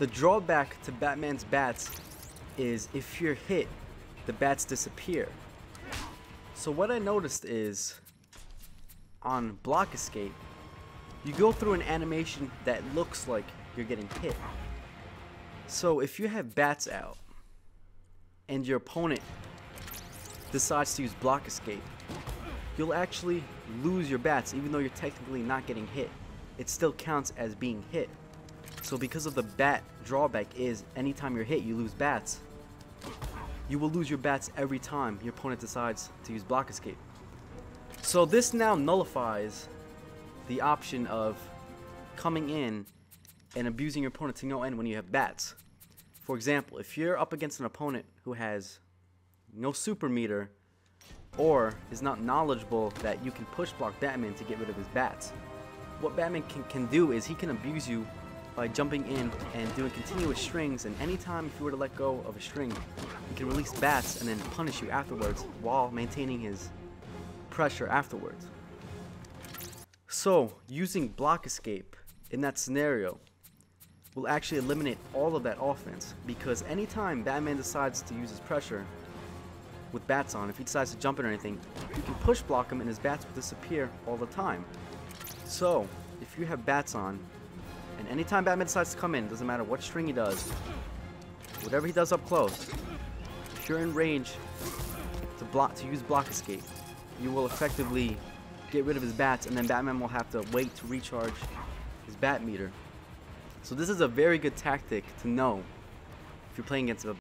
The drawback to Batman's bats is if you're hit, the bats disappear. So what I noticed is on Block Escape, you go through an animation that looks like you're getting hit. So if you have bats out and your opponent decides to use Block Escape, you'll actually lose your bats even though you're technically not getting hit. It still counts as being hit. So because of the bat drawback is anytime you're hit you lose bats, you will lose your bats every time your opponent decides to use Block Escape. So this now nullifies the option of coming in and abusing your opponent to no end when you have bats. For example, if you're up against an opponent who has no super meter or is not knowledgeable that you can push block Batman to get rid of his bats, what Batman can do is he can abuse you by jumping in and doing continuous strings, and anytime if you were to let go of a string, he can release bats and then punish you afterwards while maintaining his pressure afterwards. So using Block Escape in that scenario will actually eliminate all of that offense, because anytime Batman decides to use his pressure with bats on, if he decides to jump in or anything, you can push block him and his bats will disappear all the time. So if you have bats on, and anytime Batman decides to come in, doesn't matter what string he does, whatever he does up close, if you're in range to use Block Escape, you will effectively get rid of his bats, and then Batman will have to wait to recharge his bat meter. So this is a very good tactic to know if you're playing against a